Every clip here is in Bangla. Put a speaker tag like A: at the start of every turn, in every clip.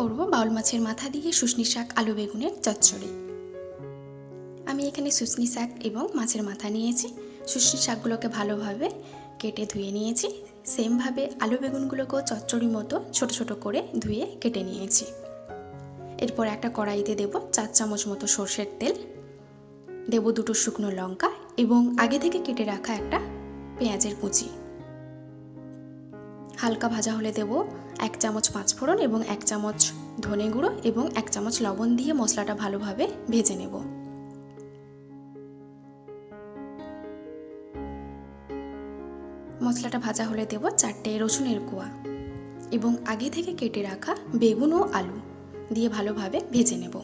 A: করব বাউল মাছের মাথা দিয়ে শুশনি শাক আলু বেগুনের চচ্চড়ি। আমি এখানে শুশনি শাক এবং মাছের মাথা নিয়েছি। শুশনি শাকগুলোকে ভালোভাবে কেটে ধুয়ে নিয়েছি। সেমভাবে আলু বেগুনগুলোকেও চচ্চড়ির মতো ছোট ছোট করে ধুয়ে কেটে নিয়েছি। এরপর একটা কড়াইতে দেব 4 চামচ মতো সরষের তেল, দেব 2টো শুকনো লঙ্কা এবং আগে থেকে কেটে রাখা একটা পেঁয়াজের কুচি। হালকা ভাজা হলে দেব 1 চামচ পাঁচফোড়ন এবং 1 চামচ ধনে গুঁড়ো এবং 1 চামচ লবণ দিয়ে মশলাটা ভালোভাবে ভেজে নেব। মশলাটা ভাজা হলে দেব 4টে রসুনের কোয়া এবং আগে থেকে কেটে রাখা বেগুন ও আলু দিয়ে ভালোভাবে ভেজে নেব।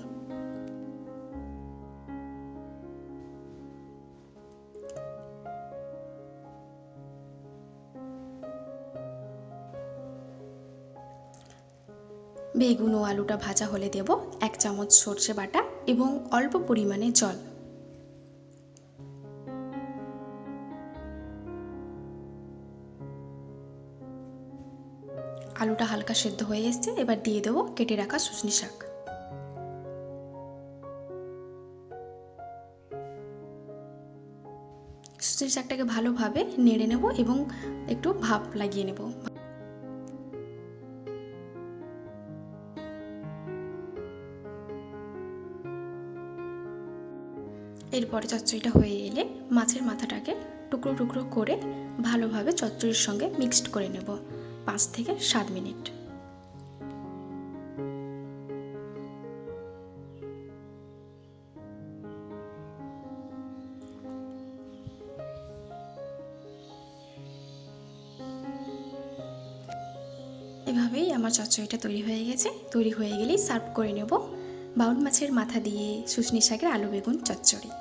A: বেগুন ও আলুটা ভাজা হলে দেব 1 চামচ সরষে বাটা এবং অল্প পরিমাণে জল। আলুটা হালকা সেদ্ধ হয়ে এসেছে, এবার দিয়ে দেব কেটে রাখা শুশনি শাক। শুশনি শাকটাকে ভালোভাবে নেড়ে নেব এবং একটু ভাপ লাগিয়ে নেব। এরপরে চচ্চড়িটা হয়ে এলে মাছের মাথাটাকে টুকরো টুকরো করে ভালোভাবে চচ্চড়ির সঙ্গে মিক্সড করে নেব 5 থেকে 7 মিনিট। এভাবেই আমার চচ্চড়িটা তৈরি হয়ে গেছে। তৈরি হয়ে গেলেই সার্ভ করে নেব বাউল মাছের মাথা দিয়ে শুশনি শাকের আলু বেগুন চচ্চড়ি।